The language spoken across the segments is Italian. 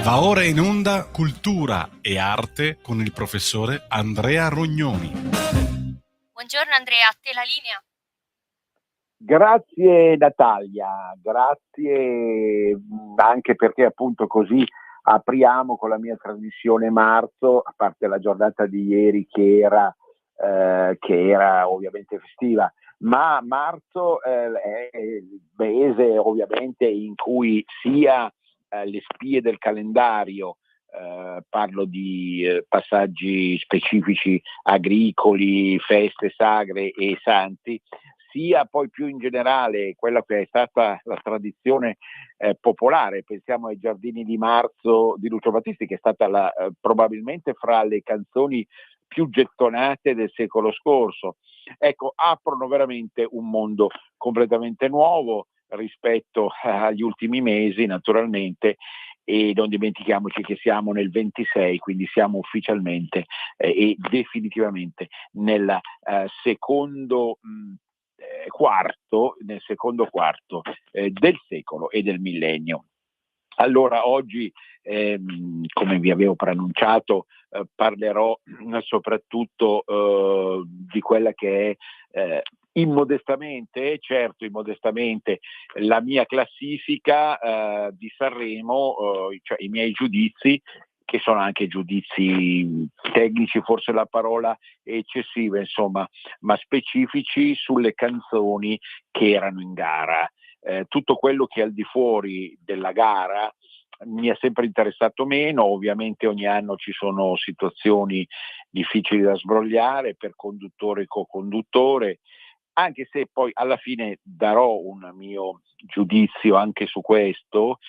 Va ora in onda Cultura e Arte con il professore Andrea Rognoni. Buongiorno Andrea, a te la linea. Grazie Natalia, grazie anche perché appunto così apriamo con la mia trasmissione marzo, a parte la giornata di ieri che era ovviamente festiva, ma marzo è il mese ovviamente in cui sia le spie del calendario, parlo di passaggi specifici agricoli, feste, sagre e santi, sia poi più in generale quella che è stata la tradizione popolare. Pensiamo ai Giardini di Marzo di Lucio Battisti, che è stata probabilmente fra le canzoni più gettonate del secolo scorso. Ecco, aprono veramente un mondo completamente nuovo rispetto agli ultimi mesi, naturalmente, e non dimentichiamoci che siamo nel 26, quindi siamo ufficialmente e definitivamente nel secondo quarto del secolo e del millennio. Allora oggi, come vi avevo preannunciato, parlerò soprattutto di quella che è immodestamente la mia classifica di Sanremo, cioè i miei giudizi, che sono anche giudizi tecnici, forse la parola è eccessiva, insomma, ma specifici sulle canzoni che erano in gara. Tutto quello che è al di fuori della gara mi è sempre interessato meno. Ovviamente ogni anno ci sono situazioni difficili da sbrogliare per conduttore e co-conduttore, anche se poi alla fine darò un mio giudizio anche su questo,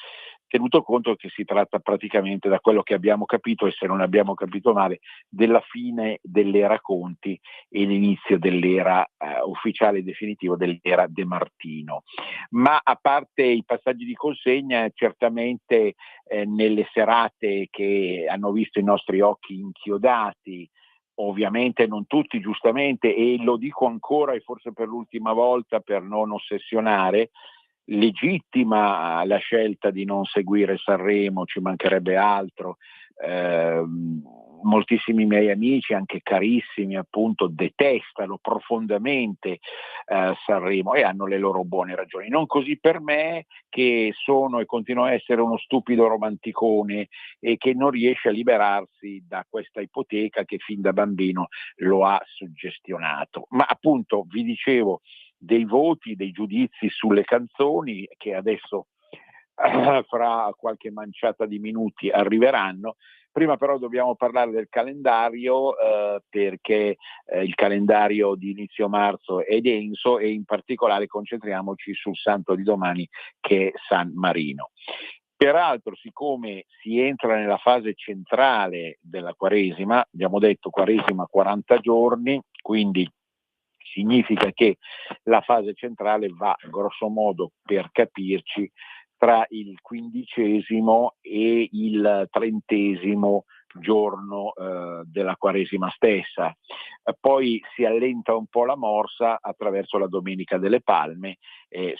tenuto conto che si tratta praticamente, da quello che abbiamo capito, e se non abbiamo capito male, della fine dell'era Conti e l'inizio dell'era ufficiale e definitivo dell'era De Martino. Ma a parte i passaggi di consegna, certamente nelle serate che hanno visto i nostri occhi inchiodati, ovviamente non tutti giustamente, e lo dico ancora e forse per l'ultima volta per non ossessionare, legittima la scelta di non seguire Sanremo, ci mancherebbe altro. Moltissimi miei amici, anche carissimi appunto, detestano profondamente Sanremo e hanno le loro buone ragioni. Non così per me, che sono e continuo a essere uno stupido romanticone e che non riesce a liberarsi da questa ipoteca che fin da bambino lo ha suggestionato. Ma appunto vi dicevo dei voti, dei giudizi sulle canzoni che adesso fra qualche manciata di minuti arriveranno. Prima però dobbiamo parlare del calendario, perché il calendario di inizio marzo è denso e in particolare concentriamoci sul santo di domani, che è San Marino. Peraltro, siccome si entra nella fase centrale della Quaresima, abbiamo detto Quaresima 40 giorni, quindi significa che la fase centrale va, grosso modo, per capirci, tra il 15° e il 30° giorno della Quaresima stessa. Poi si allenta un po' la morsa attraverso la Domenica delle Palme,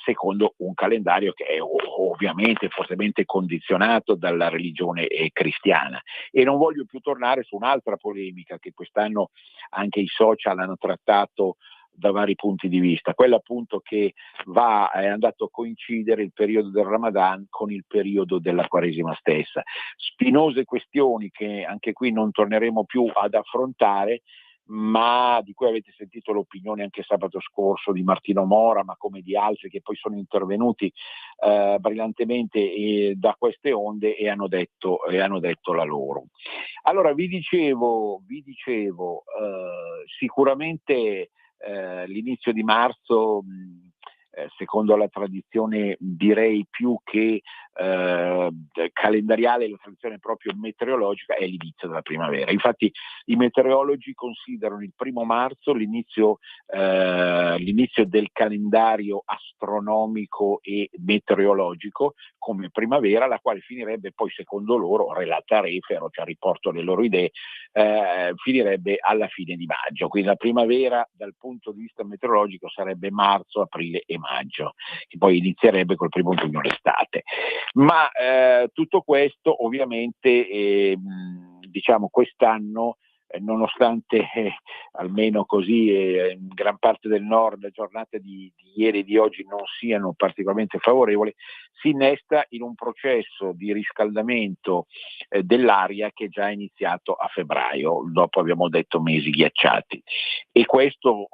secondo un calendario che è ovviamente fortemente condizionato dalla religione cristiana. E non voglio più tornare su un'altra polemica che quest'anno anche i social hanno trattato da vari punti di vista, quella appunto che è andato a coincidere il periodo del Ramadan con il periodo della Quaresima stessa. Spinose questioni che anche qui non torneremo più ad affrontare, ma di cui avete sentito l'opinione anche sabato scorso di Martino Mora, ma come di altri che poi sono intervenuti brillantemente da queste onde e hanno detto la loro. Allora vi dicevo sicuramente l'inizio di marzo, secondo la tradizione direi più che calendariale, la tradizione proprio meteorologica, è l'inizio della primavera. Infatti i meteorologi considerano il 1° marzo l'inizio del calendario astronomico e meteorologico come primavera, la quale finirebbe poi, secondo loro, relata Refero, cioè riporto le loro idee, finirebbe alla fine di maggio. Quindi la primavera dal punto di vista meteorologico sarebbe marzo, aprile e maggio, che poi inizierebbe col primo giugno l'estate. Ma tutto questo ovviamente diciamo quest'anno, nonostante almeno così in gran parte del nord le giornate di ieri e di oggi non siano particolarmente favorevoli, si innesta in un processo di riscaldamento dell'aria che è già iniziato a febbraio, dopo abbiamo detto mesi ghiacciati, e questo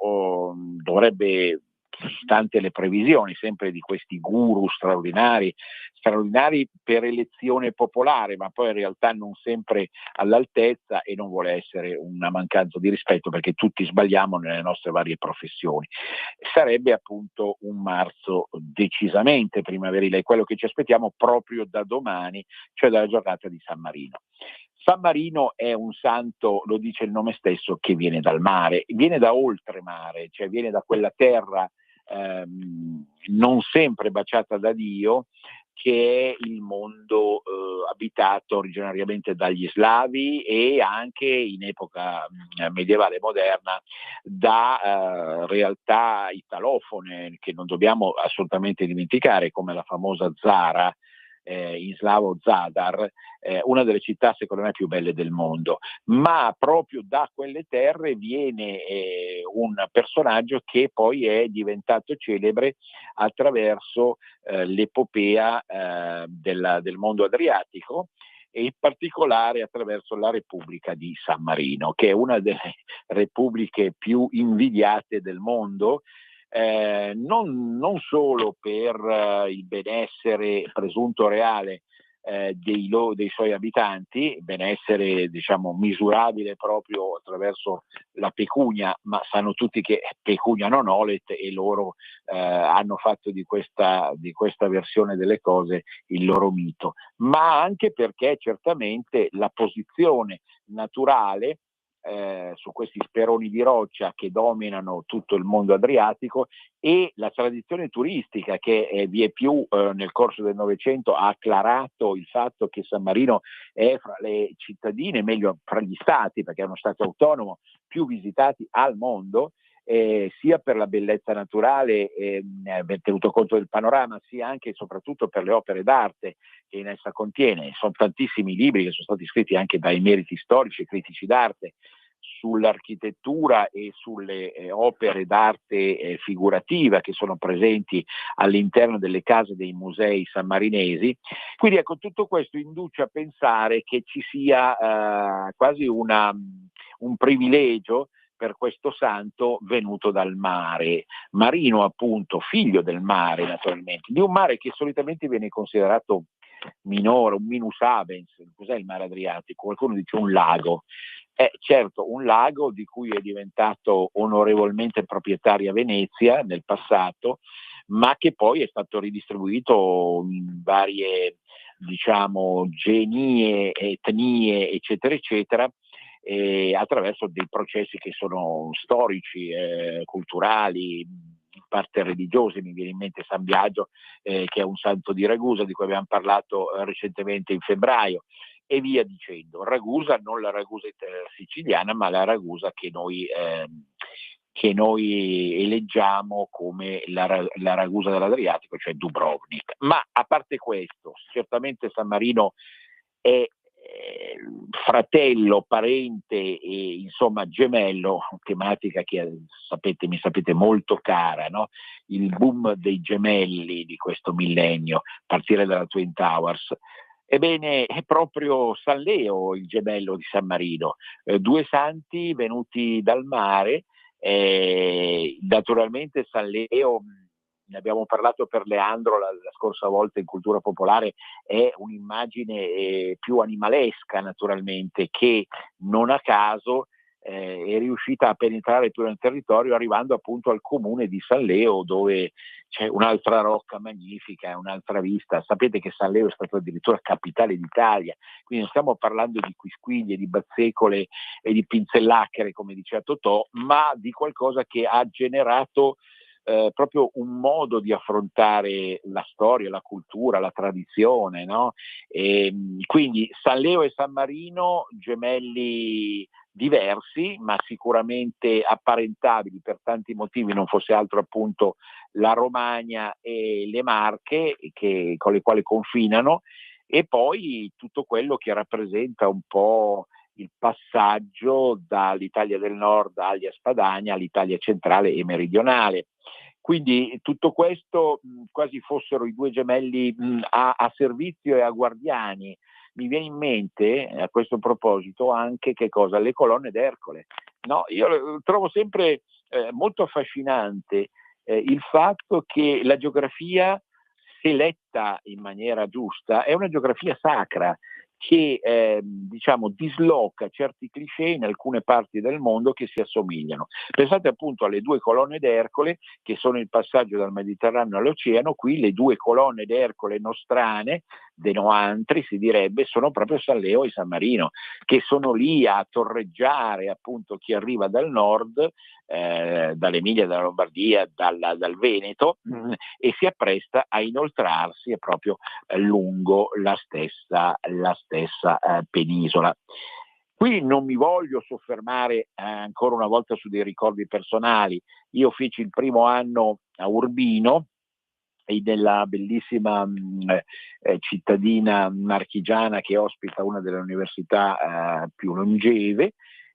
dovrebbe, stante le previsioni sempre di questi guru straordinari per elezione popolare, ma poi in realtà non sempre all'altezza, e non vuole essere una mancanza di rispetto perché tutti sbagliamo nelle nostre varie professioni. Sarebbe appunto un marzo decisamente primaverile, quello che ci aspettiamo proprio da domani, cioè dalla giornata di San Marino. San Marino è un santo, lo dice il nome stesso, che viene dal mare, viene da oltremare, cioè viene da quella terra non sempre baciata da Dio, che è il mondo abitato originariamente dagli slavi e anche in epoca medievale moderna da realtà italofone, che non dobbiamo assolutamente dimenticare, come la famosa Zara, in slavo Zadar, una delle città secondo me più belle del mondo. Ma proprio da quelle terre viene un personaggio che poi è diventato celebre attraverso l'epopea del mondo adriatico, e in particolare attraverso la Repubblica di San Marino, che è una delle repubbliche più invidiate del mondo. Non solo per il benessere presunto reale dei suoi abitanti, benessere diciamo misurabile proprio attraverso la pecunia, ma sanno tutti che pecunia non olet, e loro hanno fatto di questa versione delle cose il loro mito, ma anche perché certamente la posizione naturale su questi speroni di roccia che dominano tutto il mondo adriatico, e la tradizione turistica che vie più nel corso del Novecento ha acclarato il fatto che San Marino è fra le cittadine, meglio fra gli stati, perché è uno stato autonomo, più visitati al mondo, sia per la bellezza naturale, tenuto conto del panorama, sia anche e soprattutto per le opere d'arte che in essa contiene. Sono tantissimi libri che sono stati scritti anche dai meriti storici e critici d'arte sull'architettura e sulle opere d'arte figurativa che sono presenti all'interno delle case dei musei sammarinesi. Quindi ecco, tutto questo induce a pensare che ci sia quasi un privilegio per questo santo venuto dal mare, Marino appunto, figlio del mare naturalmente, di un mare che solitamente viene considerato minore, un minus abens. Cos'è il mare Adriatico? Qualcuno dice un lago. Certo, un lago di cui è diventato onorevolmente proprietaria Venezia nel passato, ma che poi è stato ridistribuito in varie, diciamo, genie, etnie, eccetera, eccetera, attraverso dei processi che sono storici, culturali, in parte religiosi. Mi viene in mente San Biagio, che è un santo di Ragusa, di cui abbiamo parlato recentemente in febbraio, e via dicendo. Ragusa, non la Ragusa siciliana, ma la Ragusa che noi eleggiamo come la Ragusa dell'Adriatico, cioè Dubrovnik. Ma a parte questo, certamente San Marino è fratello, parente e insomma gemello, tematica che mi sapete molto cara, no? Il boom dei gemelli di questo millennio, a partire dalla Twin Towers. Ebbene, è proprio San Leo il gemello di San Marino, due santi venuti dal mare. Naturalmente San Leo, ne abbiamo parlato per Leandro la scorsa volta in Cultura Popolare, è un'immagine più animalesca naturalmente, che non a caso è riuscita a penetrare più nel territorio, arrivando appunto al comune di San Leo, dove c'è un'altra rocca magnifica, un'altra vista. Sapete che San Leo è stato addirittura capitale d'Italia, quindi non stiamo parlando di quisquiglie, di bazzecole e di pinzellacchere, come diceva Totò, ma di qualcosa che ha generato proprio un modo di affrontare la storia, la cultura, la tradizione, no? Quindi San Leo e San Marino, gemelli diversi, ma sicuramente apparentabili per tanti motivi, non fosse altro appunto la Romagna e le Marche con le quali confinano, e poi tutto quello che rappresenta un po' il passaggio dall'Italia del Nord agli Spadagna all'Italia centrale e meridionale. Quindi tutto questo quasi fossero i due gemelli a servizio e a guardiani. Mi viene in mente a questo proposito anche che cosa? Le colonne d'Ercole. No, io trovo sempre molto affascinante il fatto che la geografia, se letta in maniera giusta, è una geografia sacra che diciamo disloca certi cliché in alcune parti del mondo che si assomigliano. Pensate appunto alle due colonne d'Ercole che sono il passaggio dal Mediterraneo all'Oceano. Qui le due colonne d'Ercole nostrane, denoantri si direbbe, sono proprio San Leo e San Marino, che sono lì a torreggiare appunto chi arriva dal nord, dall'Emilia, dalla Lombardia, dal Veneto, e si appresta a inoltrarsi proprio lungo la stessa penisola. Qui non mi voglio soffermare ancora una volta su dei ricordi personali. Io feci il primo anno a Urbino, della bellissima cittadina marchigiana che ospita una delle università più longeve,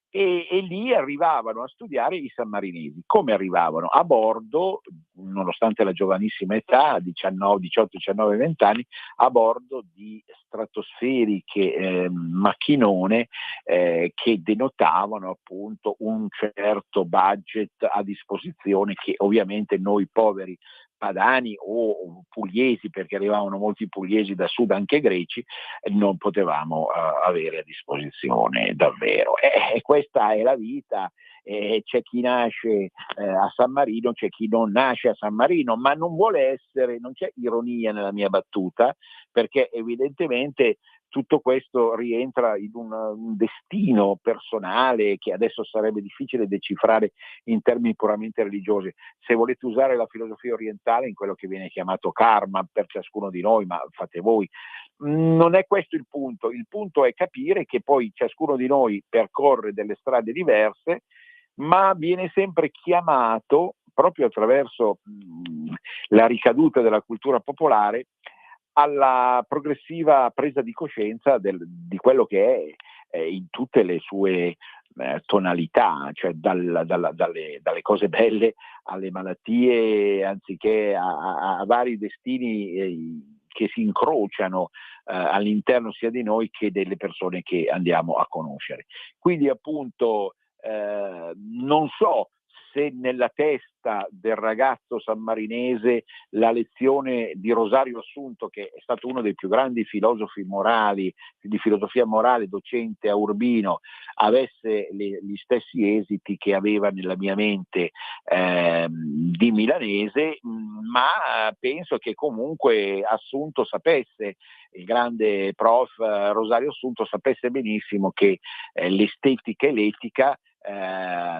e lì arrivavano a studiare i sammarinesi. Come arrivavano? A bordo, nonostante la giovanissima età, 18, 19, 20 anni, a bordo di stratosferiche macchinone che denotavano appunto un certo budget a disposizione che ovviamente noi poveri padani o pugliesi, perché arrivavano molti pugliesi da sud, anche greci, non potevamo avere a disposizione davvero. E questa è la vita. C'è chi nasce a San Marino, c'è chi non nasce a San Marino, ma non c'è ironia nella mia battuta, perché evidentemente tutto questo rientra in un destino personale che adesso sarebbe difficile decifrare in termini puramente religiosi. Se volete usare la filosofia orientale in quello che viene chiamato karma per ciascuno di noi, ma fate voi. Non è questo il punto è capire che poi ciascuno di noi percorre delle strade diverse, ma viene sempre chiamato, proprio attraverso la ricaduta della cultura popolare, alla progressiva presa di coscienza di quello che è in tutte le sue tonalità, cioè dalle cose belle alle malattie, anziché a vari destini che si incrociano all'interno sia di noi che delle persone che andiamo a conoscere. Quindi appunto non so se nella testa del ragazzo sammarinese la lezione di Rosario Assunto, che è stato uno dei più grandi filosofi morali, di filosofia morale, docente a Urbino, avesse gli stessi esiti che aveva nella mia mente di milanese, ma penso che comunque Assunto sapesse, il grande prof Rosario Assunto sapesse benissimo che l'estetica e l'etica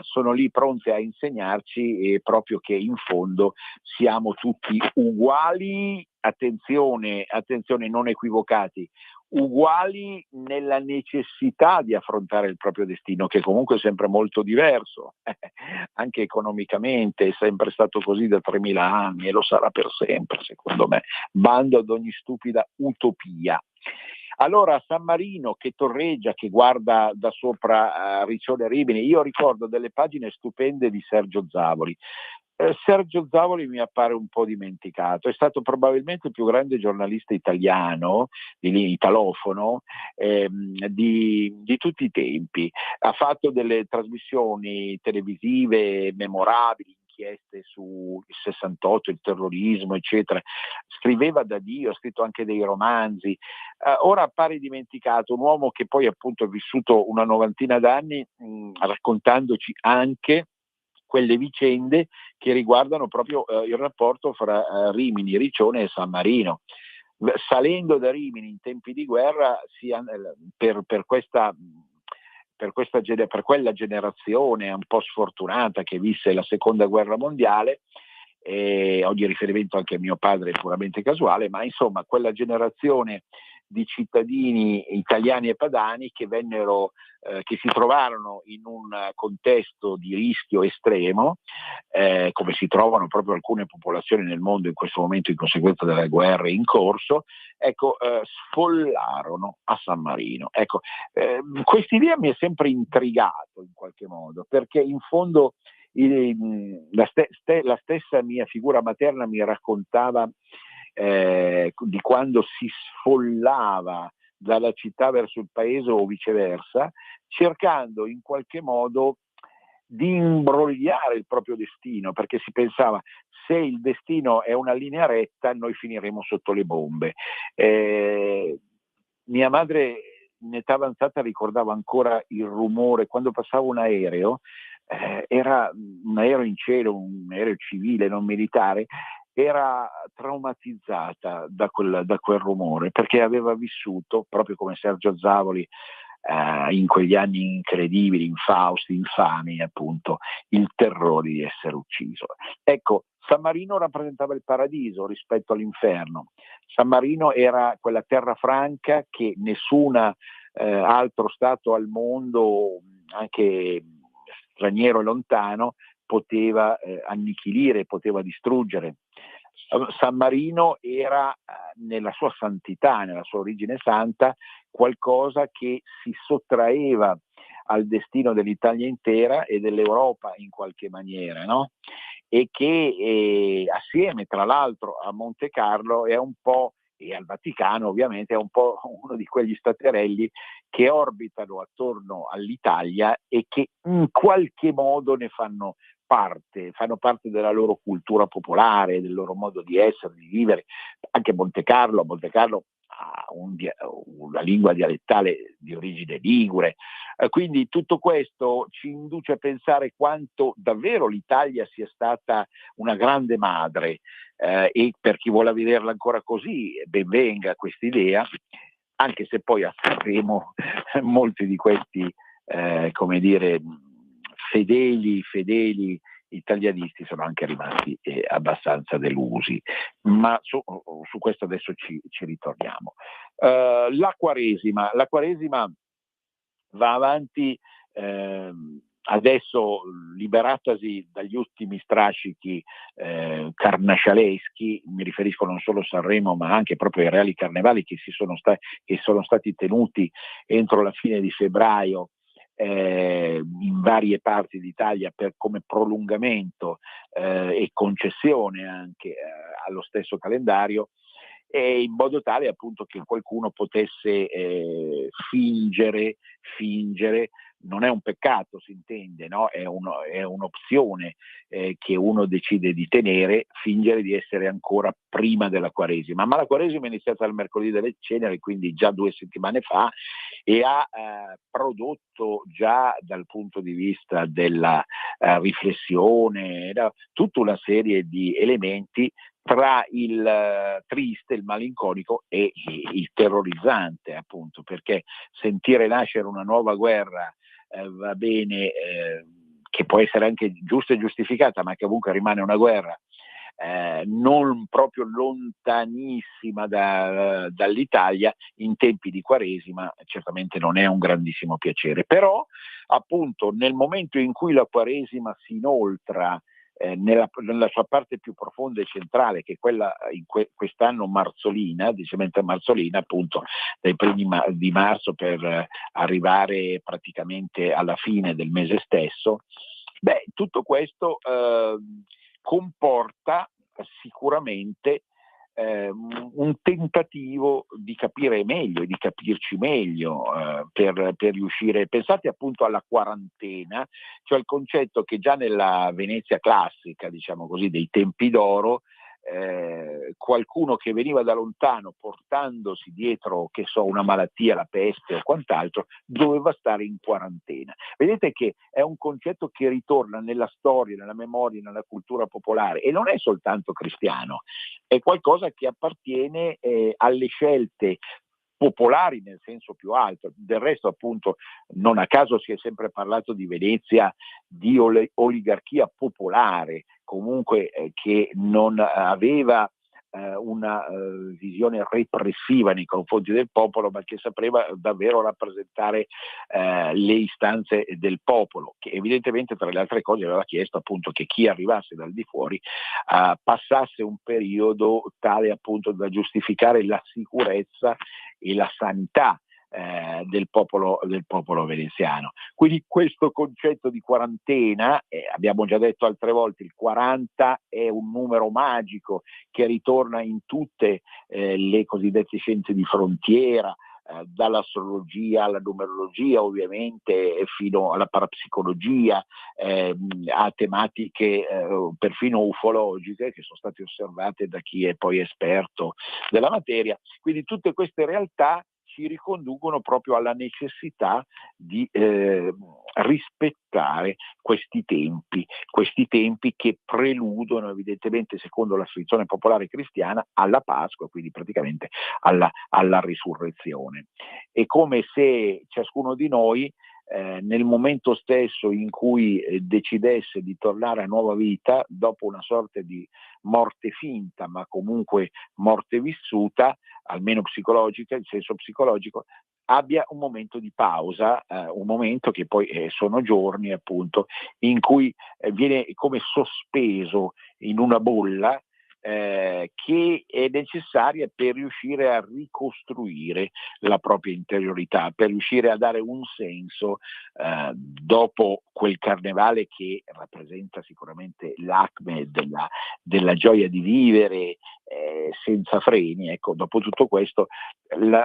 sono lì pronte a insegnarci proprio che in fondo siamo tutti uguali, attenzione, non equivocati, uguali nella necessità di affrontare il proprio destino, che comunque è sempre molto diverso, anche economicamente è sempre stato così da 3000 anni e lo sarà per sempre, secondo me. Bando ad ogni stupida utopia. Allora San Marino che torreggia, che guarda da sopra Riccione Rimini, io ricordo delle pagine stupende di Sergio Zavoli. Sergio Zavoli mi appare un po' dimenticato, è stato probabilmente il più grande giornalista italiano, italofono, di tutti i tempi. Ha fatto delle trasmissioni televisive memorabili, inchieste sul 68, il terrorismo, eccetera. Scriveva da Dio, ha scritto anche dei romanzi. Ora appare dimenticato, un uomo che poi appunto ha vissuto una novantina d'anni raccontandoci anche quelle vicende che riguardano proprio il rapporto fra Rimini, Riccione e San Marino. Salendo da Rimini in tempi di guerra, per quella generazione un po' sfortunata che visse la seconda guerra mondiale, oggi riferimento anche a mio padre è puramente casuale, ma insomma quella generazione di cittadini italiani e padani che che si trovarono in un contesto di rischio estremo, come si trovano proprio alcune popolazioni nel mondo in questo momento in conseguenza delle guerre in corso, ecco, sfollarono a San Marino. Ecco, quest'idea mi è sempre intrigato in qualche modo, perché in fondo la stessa mia figura materna mi raccontava di quando si sfollava dalla città verso il paese o viceversa, cercando in qualche modo di imbrogliare il proprio destino, perché si pensava: se il destino è una linea retta, noi finiremo sotto le bombe. Mia madre in età avanzata ricordava ancora il rumore quando passava un aereo, era un aereo in cielo, un aereo civile, non militare. Era traumatizzata da quel rumore, perché aveva vissuto, proprio come Sergio Zavoli, in quegli anni incredibili, infausti, infami, appunto, il terrore di essere ucciso. Ecco, San Marino rappresentava il paradiso rispetto all'inferno. San Marino era quella terra franca che nessun altro stato al mondo, anche straniero e lontano, poteva annichilire, poteva distruggere. San Marino era nella sua santità, nella sua origine santa, qualcosa che si sottraeva al destino dell'Italia intera e dell'Europa in qualche maniera, no? E che assieme tra l'altro a Monte Carlo è un po', e al Vaticano ovviamente, è un po' uno di quegli staterelli che orbitano attorno all'Italia e che in qualche modo ne fanno parte della loro cultura popolare, del loro modo di essere, di vivere. Anche Monte Carlo ha una lingua dialettale di origine ligure, quindi tutto questo ci induce a pensare quanto davvero l'Italia sia stata una grande madre, e per chi vuole vederla ancora così, ben venga questa idea, anche se poi a Sanremo molti di questi come dire fedeli italianisti sono anche rimasti abbastanza delusi, ma su questo adesso ci ritorniamo. La Quaresima va avanti, adesso liberatasi dagli ultimi strascichi carnascialeschi, mi riferisco non solo a Sanremo ma anche proprio ai reali carnevali che sono stati tenuti entro la fine di febbraio in varie parti d'Italia come prolungamento e concessione anche allo stesso calendario, e in modo tale appunto che qualcuno potesse fingere, non è un peccato, si intende, no? È un'opzione che uno decide di tenere, fingere di essere ancora prima della Quaresima. Ma la Quaresima è iniziata il mercoledì delle ceneri, quindi già 2 settimane fa, e ha prodotto già dal punto di vista della riflessione tutta una serie di elementi tra il triste, il malinconico e il terrorizzante, appunto, perché sentire nascere una nuova guerra va bene, che può essere anche giusta e giustificata, ma che comunque rimane una guerra non proprio lontanissima dall'Italia in tempi di Quaresima, certamente non è un grandissimo piacere. Però appunto nel momento in cui la Quaresima si inoltra nella sua parte più profonda e centrale, che è quella quest'anno marzolina, decisamente marzolina, appunto dai primi di marzo per arrivare praticamente alla fine del mese stesso, tutto questo comporta sicuramente un tentativo di capire meglio e di capirci meglio per riuscire. Pensate appunto alla quarantena, cioè il concetto che già nella Venezia classica, diciamo così, dei tempi d'oro, qualcuno che veniva da lontano portandosi dietro, che so, una malattia, la peste o quant'altro, doveva stare in quarantena. Vedete che è un concetto che ritorna nella storia, nella memoria, nella cultura popolare, e non è soltanto cristiano, è qualcosa che appartiene alle scelte popolari nel senso più alto. Del resto appunto non a caso si è sempre parlato di Venezia di oligarchia popolare, comunque che non aveva una visione repressiva nei confronti del popolo, ma che sapeva davvero rappresentare le istanze del popolo, che evidentemente tra le altre cose aveva chiesto appunto che chi arrivasse dal di fuori passasse un periodo tale appunto da giustificare la sicurezza e la sanità del popolo veneziano. Quindi questo concetto di quarantena, abbiamo già detto altre volte, il 40 è un numero magico che ritorna in tutte le cosiddette scienze di frontiera, dall'astrologia alla numerologia ovviamente, fino alla parapsicologia, a tematiche perfino ufologiche che sono state osservate da chi è poi esperto della materia. Quindi tutte queste realtà ci riconducono proprio alla necessità di rispettare questi tempi che preludono evidentemente, secondo la tradizione popolare cristiana, alla Pasqua, quindi praticamente alla risurrezione. È come se ciascuno di noi nel momento stesso in cui decidesse di tornare a nuova vita, dopo una sorta di morte finta, ma comunque morte vissuta, almeno psicologica, in senso psicologico, abbia un momento di pausa, un momento che poi sono giorni appunto, in cui viene come sospeso in una bolla che è necessaria per riuscire a ricostruire la propria interiorità, per riuscire a dare un senso dopo quel carnevale che rappresenta sicuramente l'acme della gioia di vivere senza freni. Ecco, dopo tutto questo,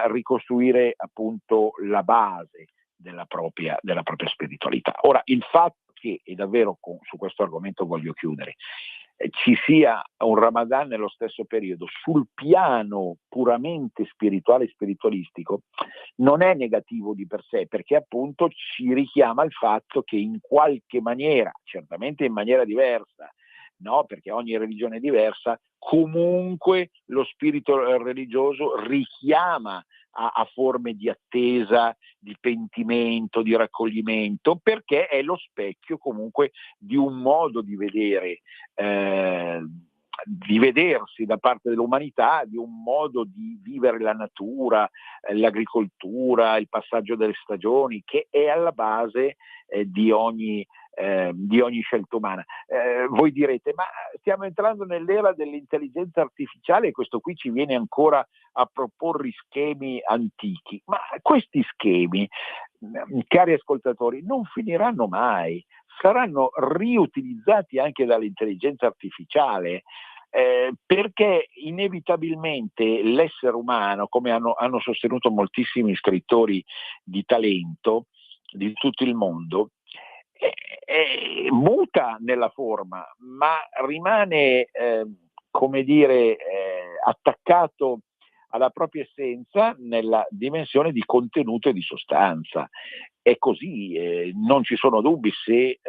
ricostruire appunto la base della propria spiritualità. Ora, il fatto che, e davvero su questo argomento voglio chiudere, ci sia un Ramadan nello stesso periodo sul piano puramente spirituale e spiritualistico non è negativo di per sé, perché appunto ci richiama al fatto che in qualche maniera, certamente in maniera diversa, no? Perché ogni religione è diversa, comunque lo spirito religioso richiama a forme di attesa, di pentimento, di raccoglimento, perché è lo specchio comunque di un modo di vedere, di vedersi da parte dell'umanità, di un modo di vivere la natura, l'agricoltura, il passaggio delle stagioni, che è alla base di ogni scelta umana. Voi direte, ma stiamo entrando nell'era dell'intelligenza artificiale e questo qui ci viene ancora a proporre schemi antichi, ma questi schemi, cari ascoltatori, non finiranno mai, saranno riutilizzati anche dall'intelligenza artificiale, perché inevitabilmente l'essere umano, come hanno sostenuto moltissimi scrittori di talento di tutto il mondo, muta nella forma, ma rimane come dire attaccato alla propria essenza nella dimensione di contenuto e di sostanza. È così, non ci sono dubbi se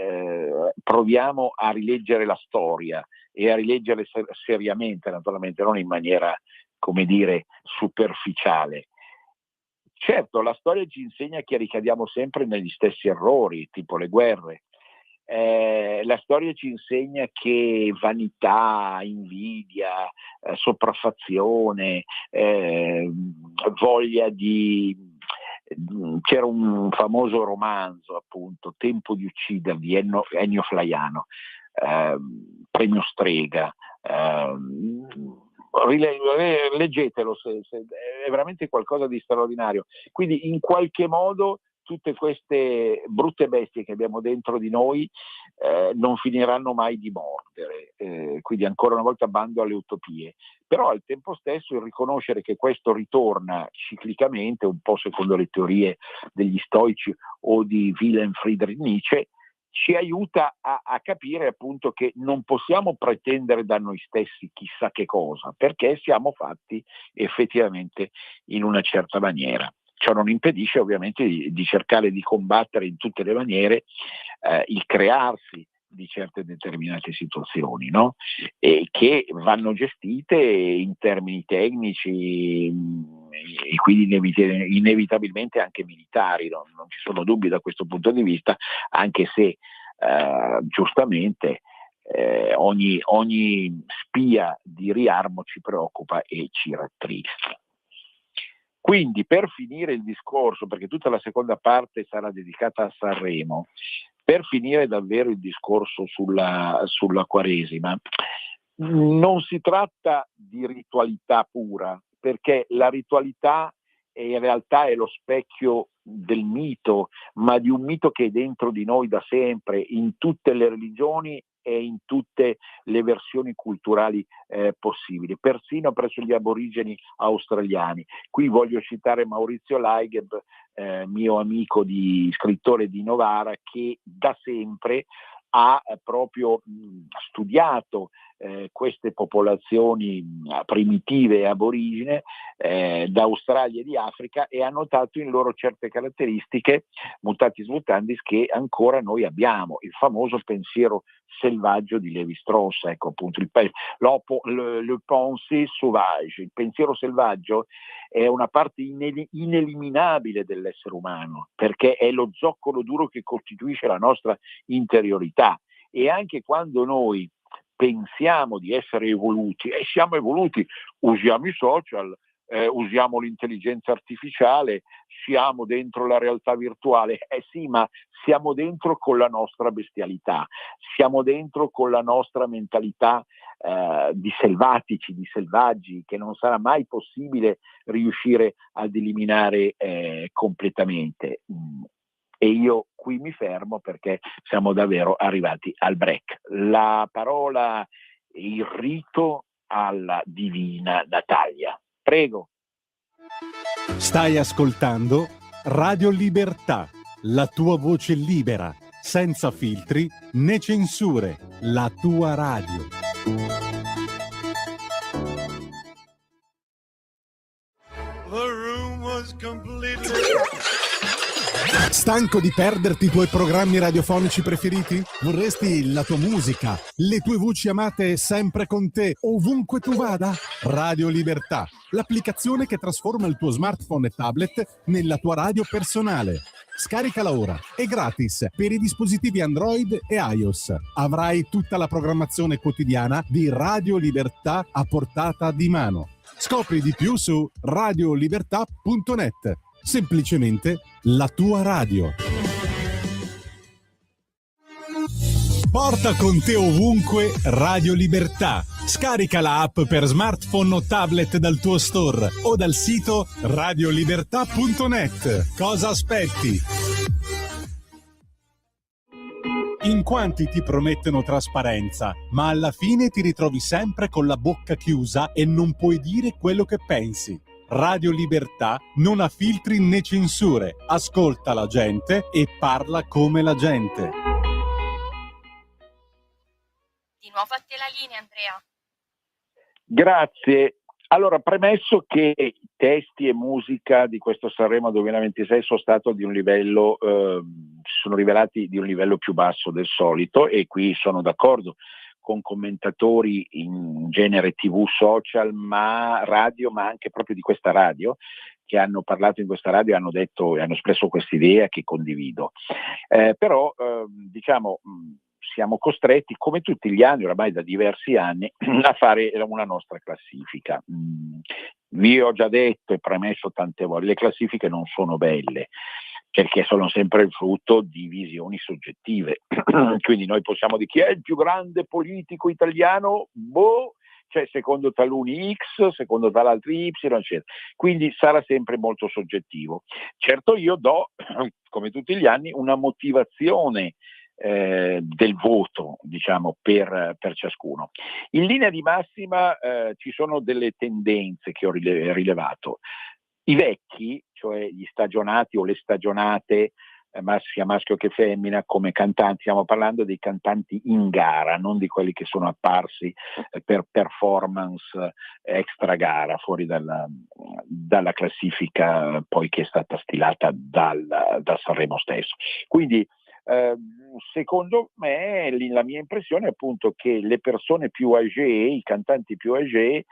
proviamo a rileggere la storia e a rileggere seriamente, naturalmente, non in maniera, come dire, superficiale. Certo, la storia ci insegna che ricadiamo sempre negli stessi errori, tipo le guerre. La storia ci insegna che vanità, invidia, sopraffazione, voglia di... C'era un famoso romanzo, appunto, Tempo di uccidere, di Ennio Flaiano, premio Strega. Leggetelo, è veramente qualcosa di straordinario. Quindi in qualche modo tutte queste brutte bestie che abbiamo dentro di noi non finiranno mai di mordere, quindi ancora una volta bando alle utopie, però al tempo stesso il riconoscere che questo ritorna ciclicamente, un po' secondo le teorie degli stoici o di Wilhelm Friedrich Nietzsche, ci aiuta a capire appunto che non possiamo pretendere da noi stessi chissà che cosa, perché siamo fatti effettivamente in una certa maniera. Ciò non impedisce ovviamente di cercare di combattere in tutte le maniere il crearsi di certe determinate situazioni, no? E che vanno gestite in termini tecnici e quindi inevitabilmente anche militari, no? Non ci sono dubbi da questo punto di vista, anche se giustamente ogni spia di riarmo ci preoccupa e ci rattrista. Quindi, per finire il discorso, perché tutta la seconda parte sarà dedicata a Sanremo, per finire davvero il discorso sulla Quaresima, non si tratta di ritualità pura, perché la ritualità in realtà è lo specchio del mito, ma di un mito che è dentro di noi da sempre, in tutte le religioni e in tutte le versioni culturali possibili, persino presso gli aborigeni australiani. Qui voglio citare Maurizio Laigeb, mio amico scrittore di Novara, che da sempre ha proprio studiato queste popolazioni primitive e aborigene d'Australia e di Africa, e ha notato in loro certe caratteristiche, mutatis mutandis, che ancora noi abbiamo. Il famoso pensiero selvaggio di Lévi-Strauss, ecco appunto le pensée sauvage, il pensiero selvaggio è una parte ineliminabile dell'essere umano, perché è lo zoccolo duro che costituisce la nostra interiorità. E anche quando noi pensiamo di essere evoluti, e siamo evoluti, usiamo i social, usiamo l'intelligenza artificiale, siamo dentro la realtà virtuale, sì, ma siamo dentro con la nostra bestialità, siamo dentro con la nostra mentalità di selvatici, di selvaggi, che non sarà mai possibile riuscire ad eliminare completamente. E io qui mi fermo, perché siamo davvero arrivati al break. La parola, il rito alla divina Natalia. Prego. Stai ascoltando Radio Libertà, la tua voce libera, senza filtri né censure, la tua radio. The room was completely... Stanco di perderti i tuoi programmi radiofonici preferiti? Vorresti la tua musica, le tue voci amate sempre con te, ovunque tu vada? Radio Libertà, l'applicazione che trasforma il tuo smartphone e tablet nella tua radio personale. Scaricala ora, è gratis per i dispositivi Android e iOS. Avrai tutta la programmazione quotidiana di Radio Libertà a portata di mano. Scopri di più su radiolibertà.net. Semplicemente la tua radio. Porta con te ovunque Radio Libertà. Scarica la app per smartphone o tablet dal tuo store o dal sito radiolibertà.net. Cosa aspetti? In quanti ti promettono trasparenza, ma alla fine ti ritrovi sempre con la bocca chiusa e non puoi dire quello che pensi. Radio Libertà non ha filtri né censure, ascolta la gente e parla come la gente. Di nuovo a te la linea, Andrea. Grazie. Allora, premesso che testi e musica di questo Sanremo 2026 sono stati di un livello, sono rivelati di un livello più basso del solito, e qui sono d'accordo con commentatori in genere TV, social, ma radio, ma anche proprio di questa radio, che hanno parlato in questa radio e hanno detto e hanno espresso quest'idea che condivido. Però diciamo siamo costretti, come tutti gli anni, oramai da diversi anni, a fare una nostra classifica. Vi ho già detto e premesso tante volte, le classifiche non sono belle, perché sono sempre il frutto di visioni soggettive. Quindi noi possiamo dire chi è il più grande politico italiano, cioè secondo taluni X, secondo tal'altri Y, eccetera. Quindi sarà sempre molto soggettivo. Certo, io do, come tutti gli anni, una motivazione del voto, diciamo, per ciascuno. In linea di massima ci sono delle tendenze che ho rilevato. I vecchi, cioè gli stagionati o le stagionate, sia maschio che femmina, come cantanti, stiamo parlando dei cantanti in gara, non di quelli che sono apparsi per performance extra gara, fuori dalla classifica poi che è stata stilata dal Sanremo stesso. Quindi secondo me la mia impressione è appunto che le persone più âgée, i cantanti più âgée,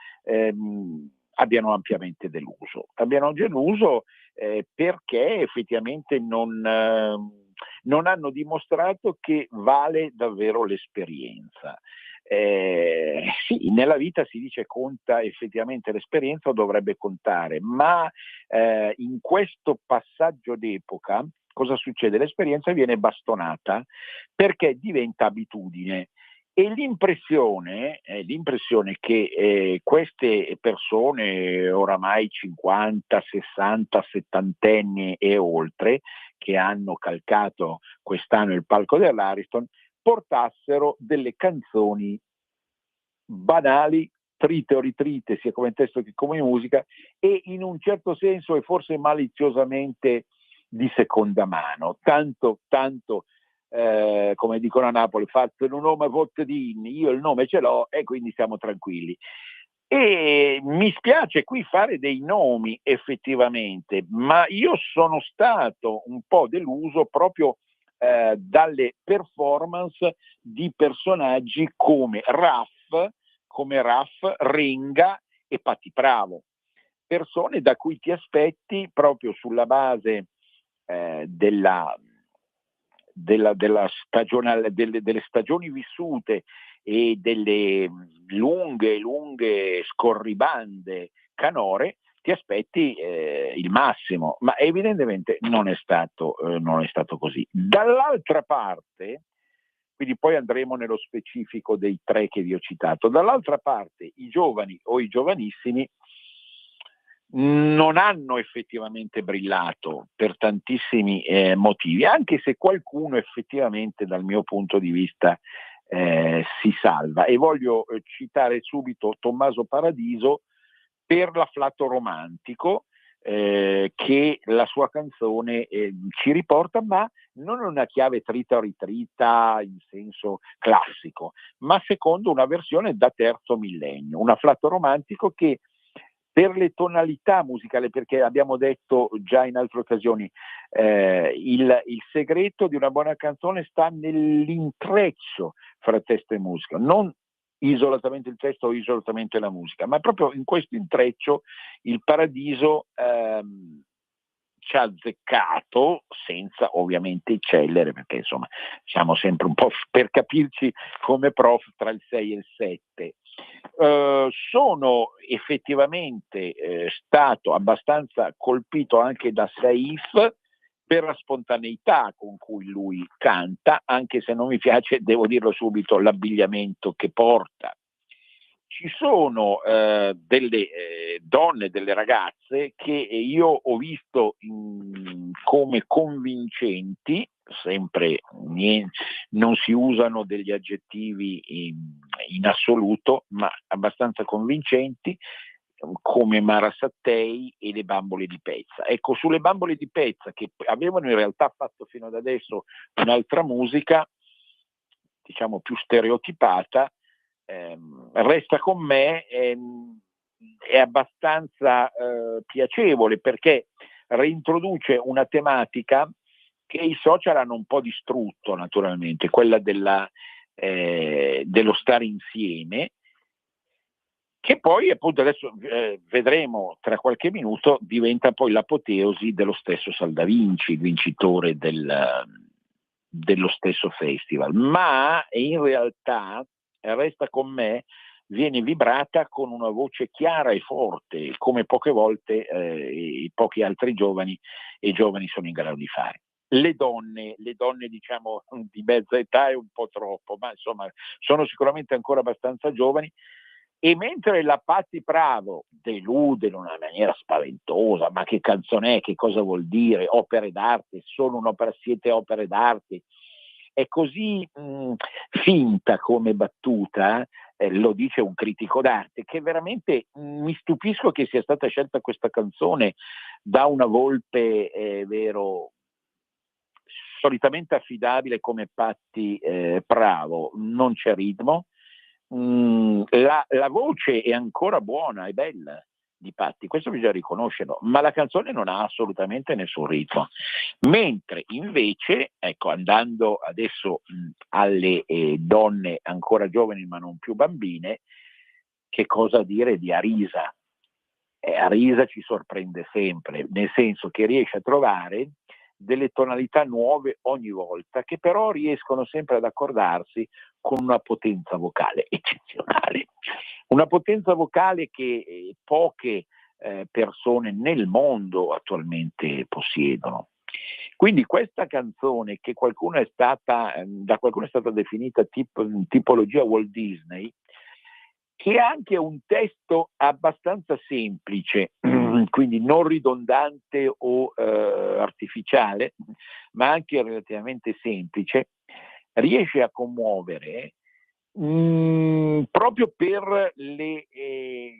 abbiano ampiamente deluso perché effettivamente non non hanno dimostrato che vale davvero l'esperienza. Sì, nella vita si dice conta effettivamente l'esperienza o dovrebbe contare, ma in questo passaggio d'epoca cosa succede? L'esperienza viene bastonata perché diventa abitudine. E l'impressione che queste persone oramai 50, 60, 70 e oltre, che hanno calcato quest'anno il palco dell'Ariston, portassero delle canzoni banali, trite o ritrite, sia come testo che come musica, e in un certo senso e forse maliziosamente di seconda mano, tanto come dicono a Napoli, fatto un nome vottedin, io il nome ce l'ho e quindi siamo tranquilli. E mi spiace qui fare dei nomi effettivamente, ma io sono stato un po' deluso proprio dalle performance di personaggi come Raff, Renga e Patti Pravo, persone da cui ti aspetti proprio sulla base delle stagioni vissute e delle lunghe scorribande canore, ti aspetti il massimo, ma evidentemente non è stato così. Dall'altra parte, quindi poi andremo nello specifico dei tre che vi ho citato, dall'altra parte i giovani o i giovanissimi non hanno effettivamente brillato per tantissimi motivi, anche se qualcuno effettivamente dal mio punto di vista si salva, e voglio citare subito Tommaso Paradiso per l'afflato romantico che la sua canzone ci riporta, ma non in una chiave trita o ritrita in senso classico, ma secondo una versione da terzo millennio, un afflato romantico che per le tonalità musicali, perché abbiamo detto già in altre occasioni, il segreto di una buona canzone sta nell'intreccio fra testo e musica, non isolatamente il testo o isolatamente la musica, ma proprio in questo intreccio il Paradiso ci ha azzeccato, senza ovviamente eccellere, perché insomma siamo sempre un po', per capirci come prof, tra il 6 e il 7. Sono effettivamente stato abbastanza colpito anche da Saif per la spontaneità con cui lui canta, anche se non mi piace, devo dirlo subito, l'abbigliamento che porta. Ci sono delle donne, delle ragazze che io ho visto come convincenti, sempre non si usano degli aggettivi in assoluto, ma abbastanza convincenti, come Mara Sattei e le Bambole di Pezza. Ecco, sulle Bambole di Pezza, che avevano in realtà fatto fino ad adesso un'altra musica, diciamo più stereotipata, resta con me, è abbastanza piacevole, perché reintroduce una tematica che i social hanno un po' distrutto, naturalmente, quella dello stare insieme, che poi appunto adesso vedremo tra qualche minuto diventa poi l'apoteosi dello stesso Saldavinci, vincitore dello stesso festival, ma in realtà resta con me, viene vibrata con una voce chiara e forte, come poche volte i pochi altri giovani sono in grado di fare. Le donne diciamo di mezza età è un po' troppo, ma insomma sono sicuramente ancora abbastanza giovani. E mentre la Patti Pravo delude in una maniera spaventosa, ma che canzone è, che cosa vuol dire, opere d'arte, siete opere d'arte, è così finta come battuta, lo dice un critico d'arte, che veramente mi stupisco che sia stata scelta questa canzone da una volpe vero, solitamente affidabile come Patti Pravo. Non c'è ritmo. La voce è ancora buona, è bella di Patti, questo bisogna riconoscerlo, ma la canzone non ha assolutamente nessun ritmo. Mentre invece, ecco, andando adesso alle donne ancora giovani ma non più bambine, che cosa dire di Arisa? Arisa ci sorprende sempre, nel senso che riesce a trovare delle tonalità nuove ogni volta, che però riescono sempre ad accordarsi con una potenza vocale eccezionale. Una potenza vocale che poche persone nel mondo attualmente possiedono. Quindi questa canzone, che da qualcuno è stata definita tipologia Walt Disney, che ha anche un testo abbastanza semplice, quindi non ridondante o artificiale, ma anche relativamente semplice, riesce a commuovere proprio per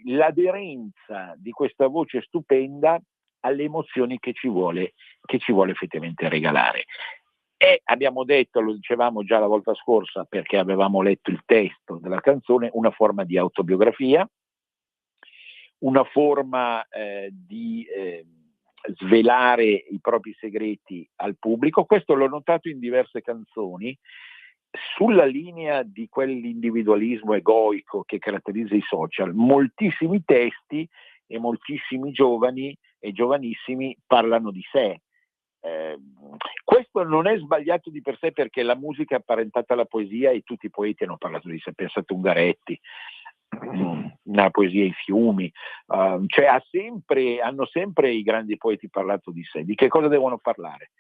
l'aderenza di questa voce stupenda alle emozioni che ci vuole effettivamente regalare. E abbiamo detto, lo dicevamo già la volta scorsa, perché avevamo letto il testo della canzone, una forma di autobiografia, una forma di svelare i propri segreti al pubblico. Questo l'ho notato in diverse canzoni, sulla linea di quell'individualismo egoico che caratterizza i social. Moltissimi testi e moltissimi giovani e giovanissimi parlano di sé. Questo non è sbagliato di per sé, perché la musica è apparentata alla poesia e tutti i poeti hanno parlato di sé. Pensate a Ungaretti, nella poesia I fiumi, cioè hanno sempre i grandi poeti parlato di sé. Di che cosa devono parlare?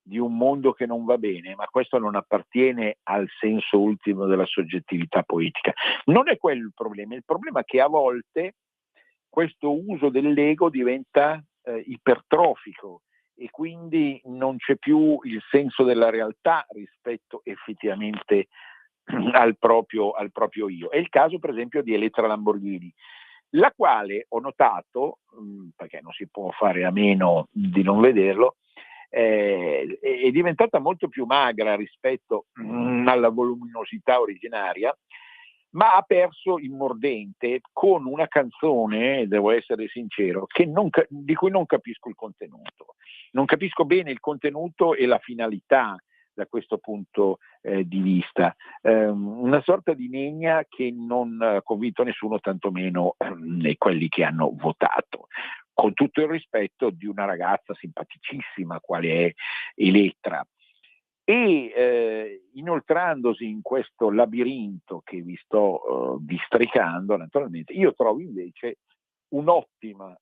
Di un mondo che non va bene, ma questo non appartiene al senso ultimo della soggettività poetica. Non è quello il problema è che a volte questo uso dell'ego diventa ipertrofico, e quindi non c'è più il senso della realtà rispetto effettivamente al proprio io. È il caso per esempio di Elettra Lamborghini, la quale ho notato, perché non si può fare a meno di non vederlo, è diventata molto più magra rispetto alla voluminosità originaria, ma ha perso il mordente con una canzone, devo essere sincero, di cui non capisco il contenuto. Non capisco bene il contenuto e la finalità da questo punto di vista. Una sorta di negna che non ha convinto nessuno, tantomeno quelli che hanno votato, con tutto il rispetto di una ragazza simpaticissima quale è Elettra. E inoltrandosi in questo labirinto che vi sto districando, naturalmente, io trovo invece un'ottima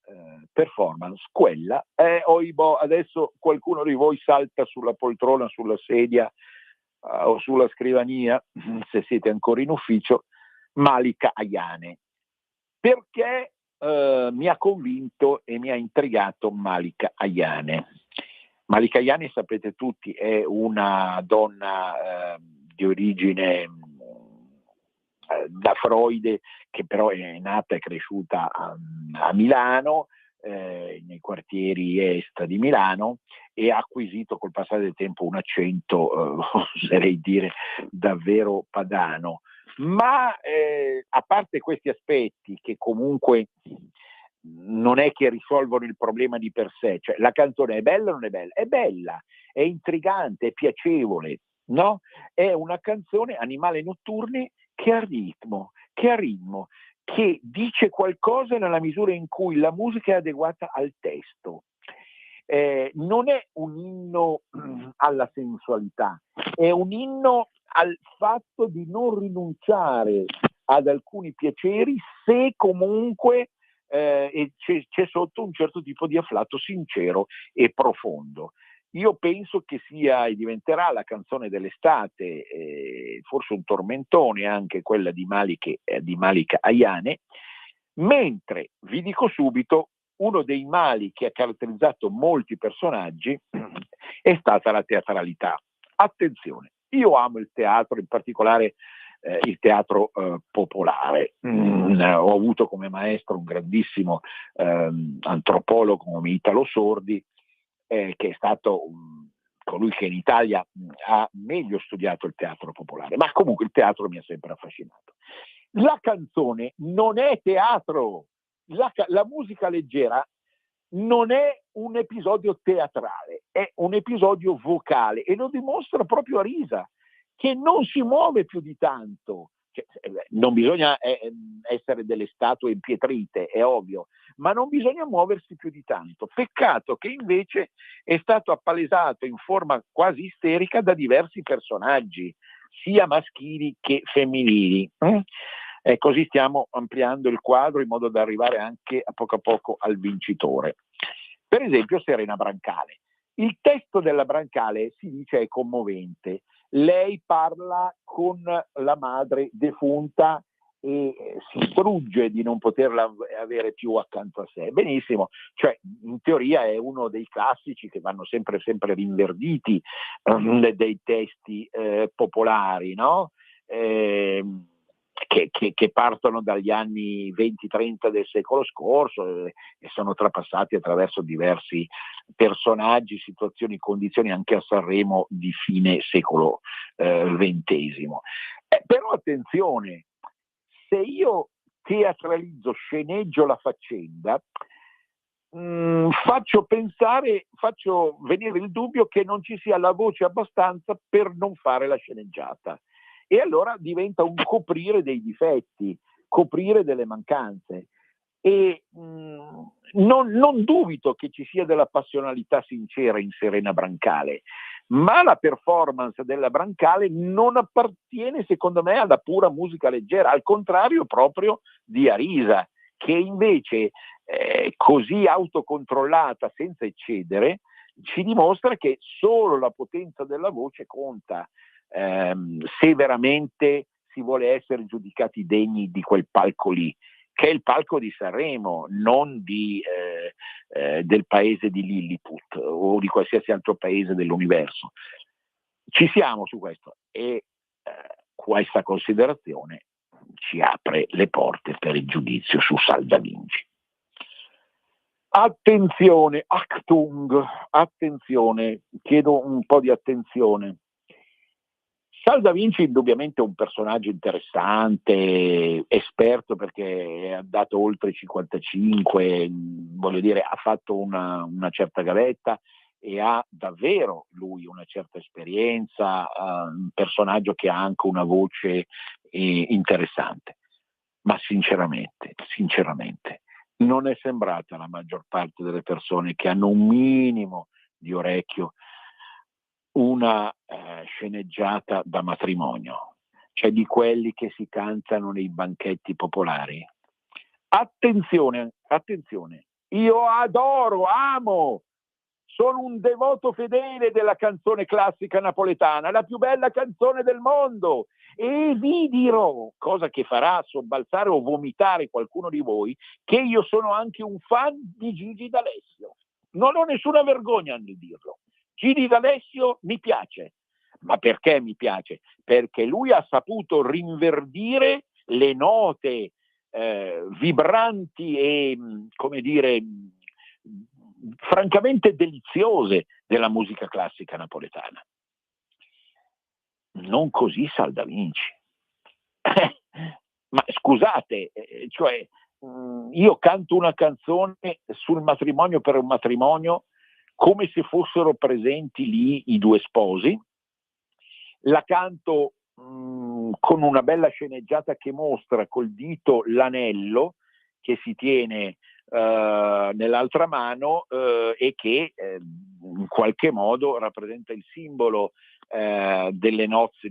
performance, quella adesso qualcuno di voi salta sulla poltrona, sulla sedia o sulla scrivania, se siete ancora in ufficio, Malika Ayane. Perché mi ha convinto e mi ha intrigato Malika Ayane? Malika Ayane, sapete tutti, è una donna di origine da Freud, che però è nata e cresciuta a Milano, nei quartieri est di Milano, e ha acquisito col passare del tempo un accento, oserei dire, davvero padano. Ma a parte questi aspetti, che comunque non è che risolvono il problema di per sé, cioè la canzone è bella o non è bella? È bella, è intrigante, è piacevole, no? È una canzone, Animali notturni, che ha ritmo, che dice qualcosa nella misura in cui la musica è adeguata al testo. Non è un inno alla sensualità, è un inno al fatto di non rinunciare ad alcuni piaceri, se comunque c'è sotto un certo tipo di afflato sincero e profondo. Io penso che sia e diventerà la canzone dell'estate, forse un tormentone anche quella di Malika Ayane, mentre vi dico subito, uno dei mali che ha caratterizzato molti personaggi è stata la teatralità. Attenzione, io amo il teatro, in particolare il teatro popolare. Ho avuto come maestro un grandissimo antropologo come Italo Sordi, che è stato colui che in Italia ha meglio studiato il teatro popolare, ma comunque il teatro mi ha sempre affascinato. La canzone non è teatro, la musica leggera non è un episodio teatrale, è un episodio vocale, e lo dimostra proprio Arisa, che non si muove più di tanto, non bisogna essere delle statue impietrite, è ovvio, ma non bisogna muoversi più di tanto. Peccato che invece è stato appalesato in forma quasi isterica da diversi personaggi, sia maschili che femminili. E così stiamo ampliando il quadro in modo da arrivare anche a poco al vincitore. Per esempio Serena Brancale. Il testo della Brancale, si dice, è commovente. Lei parla con la madre defunta e si strugge di non poterla avere più accanto a sé. Benissimo, cioè in teoria è uno dei classici che vanno sempre rinverditi dei testi popolari, no? Che partono dagli anni 20-30 del secolo scorso e sono trapassati attraverso diversi personaggi, situazioni, condizioni anche a Sanremo di fine secolo XX. Però attenzione, se io teatralizzo, sceneggio la faccenda, faccio venire il dubbio che non ci sia la voce abbastanza per non fare la sceneggiata. E allora diventa un coprire dei difetti, coprire delle mancanze. E non dubito che ci sia della passionalità sincera in Serena Brancale, ma la performance della Brancale non appartiene, secondo me, alla pura musica leggera, al contrario proprio di Arisa, che invece così autocontrollata, senza eccedere, ci dimostra che solo la potenza della voce conta. Se veramente si vuole essere giudicati degni di quel palco lì, che è il palco di Sanremo, non del paese di Lilliput o di qualsiasi altro paese dell'universo. Ci siamo su questo e questa considerazione ci apre le porte per il giudizio su Salda Vinci. Attenzione, Achtung, attenzione, chiedo un po' di attenzione. Salda Vinci indubbiamente è un personaggio interessante, esperto perché è andato oltre i 55, voglio dire, ha fatto una certa gavetta e ha davvero lui una certa esperienza, un personaggio che ha anche una voce interessante. Ma sinceramente, non è sembrata alla maggior parte delle persone che hanno un minimo di orecchio una sceneggiata da matrimonio, cioè di quelli che si cantano nei banchetti popolari. Attenzione, io amo, sono un devoto fedele della canzone classica napoletana, la più bella canzone del mondo, e vi dirò, cosa che farà sobbalzare o vomitare qualcuno di voi, che io sono anche un fan di Gigi D'Alessio. Non ho nessuna vergogna nel dirlo. Gigi D'Alessio mi piace, ma perché mi piace? Perché lui ha saputo rinverdire le note vibranti e, come dire, francamente deliziose della musica classica napoletana. Non così Salda Vinci. Ma scusate, cioè io canto una canzone sul matrimonio per un matrimonio come se fossero presenti lì i due sposi, la canto con una bella sceneggiata che mostra col dito l'anello che si tiene nell'altra mano e che in qualche modo rappresenta il simbolo delle nozze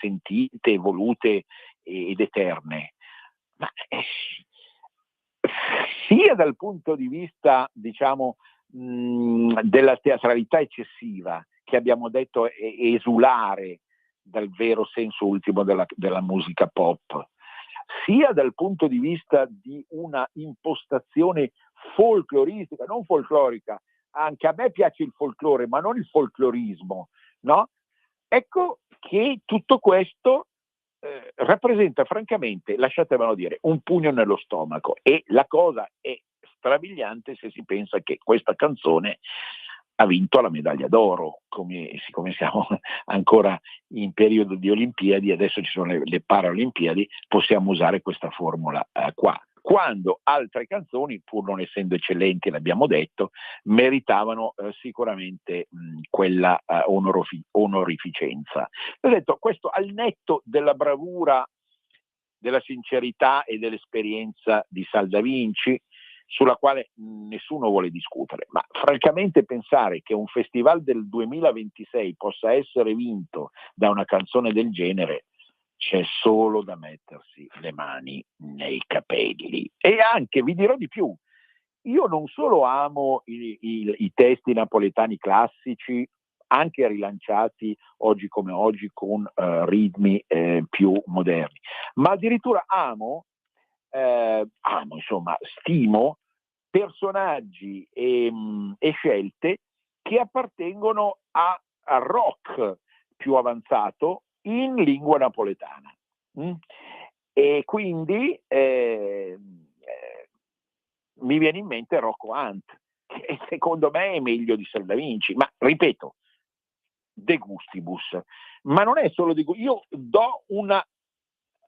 sentite, volute ed eterne. Ma sia dal punto di vista, diciamo, della teatralità eccessiva, che abbiamo detto esulare dal vero senso ultimo della musica pop, sia dal punto di vista di una impostazione folcloristica, non folclorica. Anche a me piace il folklore, ma non il folclorismo, no? Ecco che tutto questo rappresenta, francamente, lasciatemelo dire, un pugno nello stomaco, e la cosa è strabiliante se si pensa che questa canzone ha vinto la medaglia d'oro, siccome siamo ancora in periodo di Olimpiadi, adesso ci sono le Paralimpiadi, possiamo usare questa formula qua. quando altre canzoni, pur non essendo eccellenti, l'abbiamo detto, meritavano sicuramente quella onorificenza. Ho detto, questo al netto della bravura, della sincerità e dell'esperienza di Salda Vinci, sulla quale nessuno vuole discutere, ma francamente pensare che un festival del 2026 possa essere vinto da una canzone del genere, c'è solo da mettersi le mani nei capelli. E anche, vi dirò di più, io non solo amo i testi napoletani classici, anche rilanciati oggi come oggi con ritmi più moderni, ma addirittura stimo personaggi e scelte che appartengono al rock più avanzato in lingua napoletana. E quindi mi viene in mente Rocco Hunt, che secondo me è meglio di Salda Vinci, ma ripeto, de gustibus, ma non è solo di io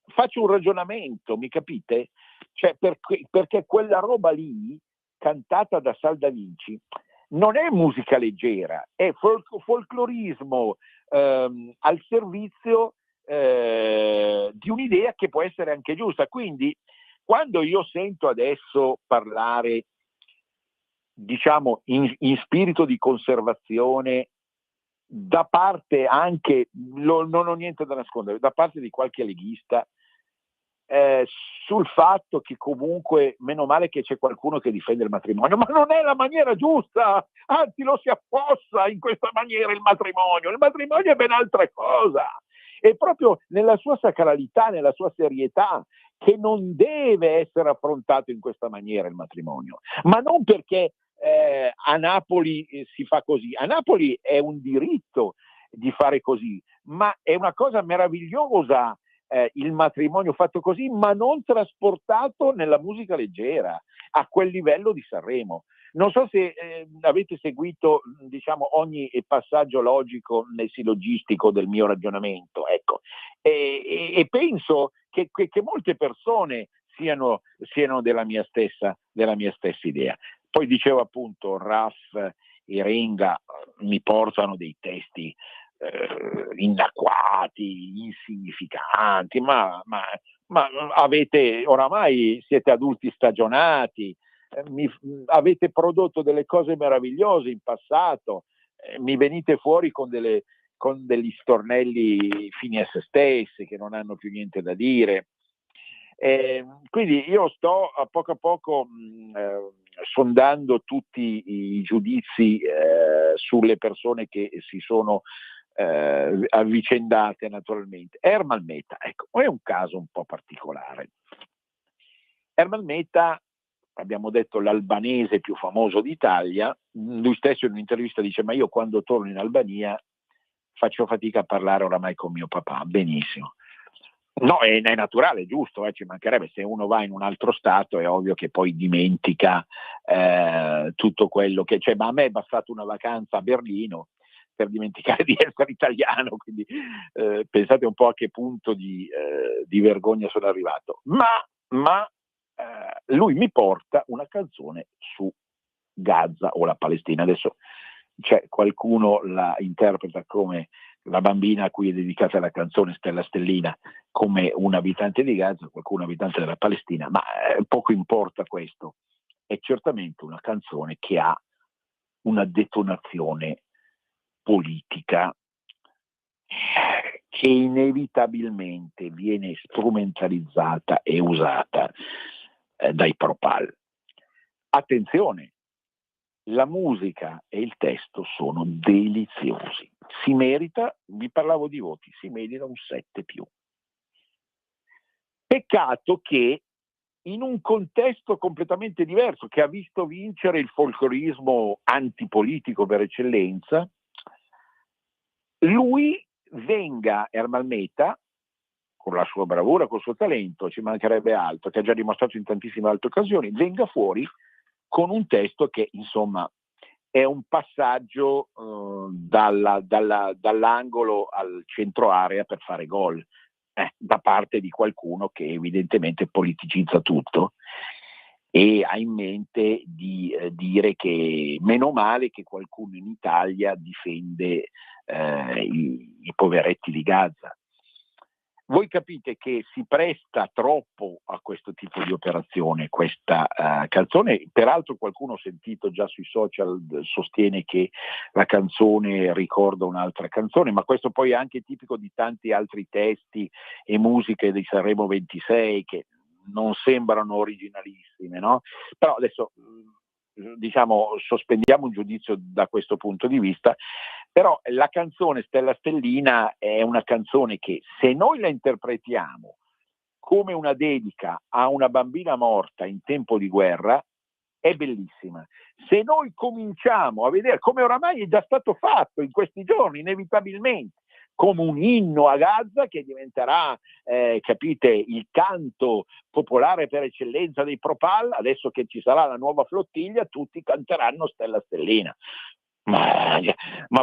faccio un ragionamento, mi capite? Cioè, perché quella roba lì, cantata da Salda Vinci, non è musica leggera, è folclorismo al servizio di un'idea che può essere anche giusta. Quindi, quando io sento adesso parlare, diciamo, in spirito di conservazione, da parte anche, non ho niente da nascondere, da parte di qualche leghista, sul fatto che comunque, meno male che c'è qualcuno che difende il matrimonio, ma non è la maniera giusta, anzi lo si affossa in questa maniera il matrimonio è ben altra cosa, è proprio nella sua sacralità, nella sua serietà, che non deve essere affrontato in questa maniera il matrimonio, ma non perché a Napoli si fa così, a Napoli è un diritto di fare così, ma è una cosa meravigliosa il matrimonio fatto così, ma non trasportato nella musica leggera a quel livello di Sanremo. Non so se avete seguito, diciamo, ogni passaggio logico nel sillogistico del mio ragionamento, ecco, e penso che molte persone siano della mia stessa idea. Poi dicevo appunto, Raff e Renga mi portano dei testi innacquati, insignificanti, ma oramai siete adulti stagionati, avete prodotto delle cose meravigliose in passato, mi venite fuori con degli stornelli fini a se stessi che non hanno più niente da dire. Quindi io sto a poco sondando tutti i giudizi sulle persone che si sono avvicendate naturalmente. Ermal Meta, ecco, è un caso un po' particolare. Ermal Meta, abbiamo detto, l'albanese più famoso d'Italia, lui stesso in un'intervista dice: ma io quando torno in Albania faccio fatica a parlare oramai con mio papà. Benissimo. No, è naturale, è giusto, ci mancherebbe. Se uno va in un altro stato è ovvio che poi dimentica tutto quello che c'è, ma a me è bastata una vacanza a Berlino per dimenticare di essere italiano, quindi pensate un po' a che punto di vergogna sono arrivato. Ma lui mi porta una canzone su Gaza o la Palestina. Adesso qualcuno la interpreta come la bambina a cui è dedicata la canzone, Stella Stellina, come un abitante di Gaza, qualcuno abitante della Palestina, ma poco importa questo. È certamente una canzone che ha una detonazione politica che inevitabilmente viene strumentalizzata e usata dai propal. Attenzione, la musica e il testo sono deliziosi. Si merita, vi parlavo di voti, si merita un 7+. Peccato che in un contesto completamente diverso, che ha visto vincere il folclorismo antipolitico per eccellenza, lui venga, Ermal Meta, con la sua bravura, col suo talento, ci mancherebbe altro, che ha già dimostrato in tantissime altre occasioni, venga fuori con un testo che, insomma, è un passaggio dall'angolo al centro area per fare gol. da parte di qualcuno che evidentemente politicizza tutto e ha in mente di dire che meno male che qualcuno in Italia difende i poveretti di Gaza. Voi capite che si presta troppo a questo tipo di operazione questa canzone. Peraltro qualcuno ho sentito già sui social sostiene che la canzone ricorda un'altra canzone, ma questo poi è anche tipico di tanti altri testi e musiche di Sanremo 26 che non sembrano originalissime, no? Però adesso diciamo sospendiamo un giudizio da questo punto di vista. Però la canzone Stella Stellina è una canzone che se noi la interpretiamo come una dedica a una bambina morta in tempo di guerra è bellissima. Se noi cominciamo a vedere, come oramai è già stato fatto in questi giorni, inevitabilmente, come un inno a Gaza che diventerà, capite, il canto popolare per eccellenza dei Propal, adesso che ci sarà la nuova flottiglia, tutti canteranno Stella Stellina. Ma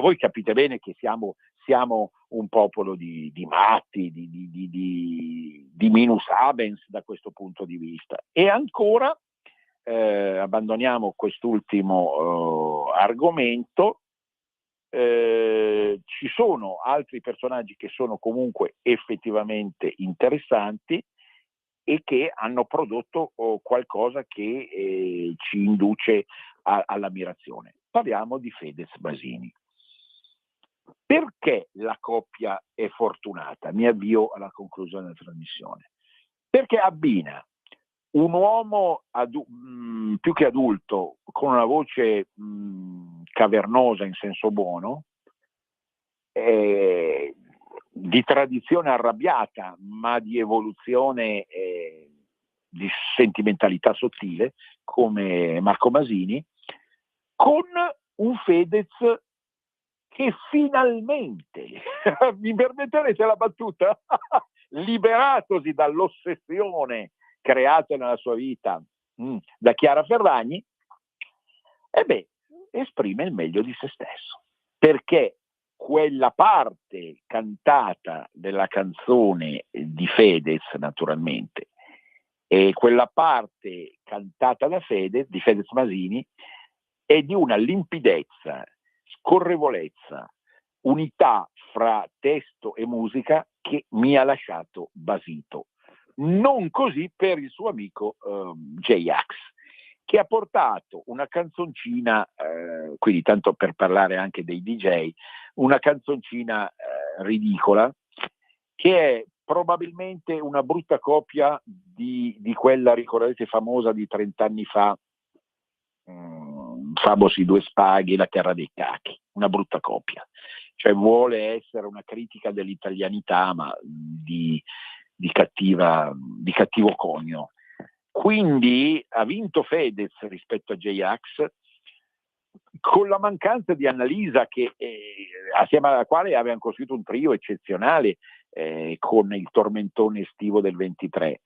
voi capite bene che siamo un popolo di matti, di minus abens da questo punto di vista. E ancora, abbandoniamo quest'ultimo argomento, ci sono altri personaggi che sono comunque effettivamente interessanti e che hanno prodotto qualcosa che ci induce all'ammirazione. Parliamo di Fedez Basini. Perché la coppia è fortunata? Mi avvio alla conclusione della trasmissione. Perché abbina un uomo più che adulto, con una voce cavernosa in senso buono, di tradizione arrabbiata, ma di evoluzione, di sentimentalità sottile, come Marco Masini, con un Fedez che finalmente, mi permetterete la battuta, liberatosi dall'ossessione creata nella sua vita da Chiara Ferragni, esprime il meglio di se stesso, perché quella parte cantata della canzone di Fedez, naturalmente, e quella parte cantata da Fedez, di Fedez Masini, è di una limpidezza, scorrevolezza, unità fra testo e musica che mi ha lasciato basito. Non così per il suo amico J-Ax, che ha portato una canzoncina, quindi tanto per parlare anche dei DJ, una canzoncina ridicola, che è probabilmente una brutta copia di quella, ricordate, famosa di 30 anni fa, Famos i due spaghi, la terra dei cachi, una brutta copia. Cioè vuole essere una critica dell'italianità, ma di cattivo conio. Quindi ha vinto Fedez rispetto a J-Ax, con la mancanza di Annalisa, che assieme alla quale avevano costruito un trio eccezionale con il tormentone estivo del 23.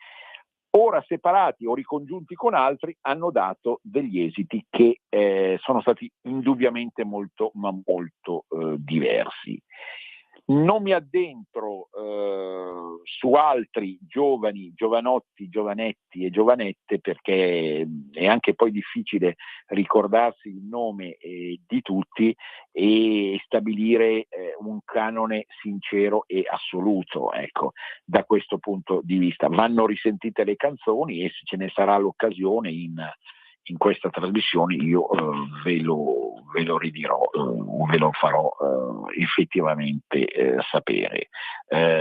Ora separati o ricongiunti con altri hanno dato degli esiti che sono stati indubbiamente molto diversi. Non mi addentro su altri giovani, giovanotti, giovanetti e giovanette, perché è anche poi difficile ricordarsi il nome di tutti e stabilire un canone sincero e assoluto, ecco, da questo punto di vista. Vanno risentite le canzoni e se ce ne sarà l'occasione in questa trasmissione io ve lo ridirò, ve lo farò effettivamente sapere.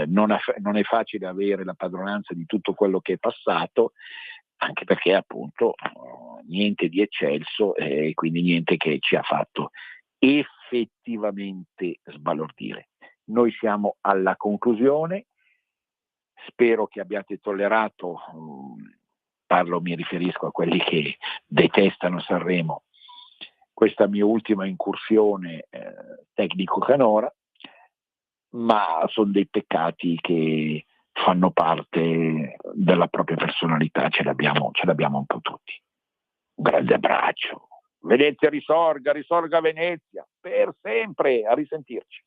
Non è facile avere la padronanza di tutto quello che è passato, anche perché appunto niente di eccelso e quindi niente che ci ha fatto effettivamente sbalordire. Noi siamo alla conclusione, spero che abbiate tollerato, mi riferisco a quelli che detestano Sanremo, questa mia ultima incursione tecnico-canora, ma sono dei peccati che fanno parte della propria personalità, ce l'abbiamo un po' tutti. Un grande abbraccio. Venezia risorga Venezia, per sempre, a risentirci.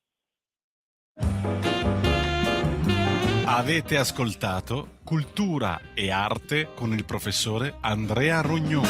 Avete ascoltato Cultura e Arte con il professore Andrea Rognoni.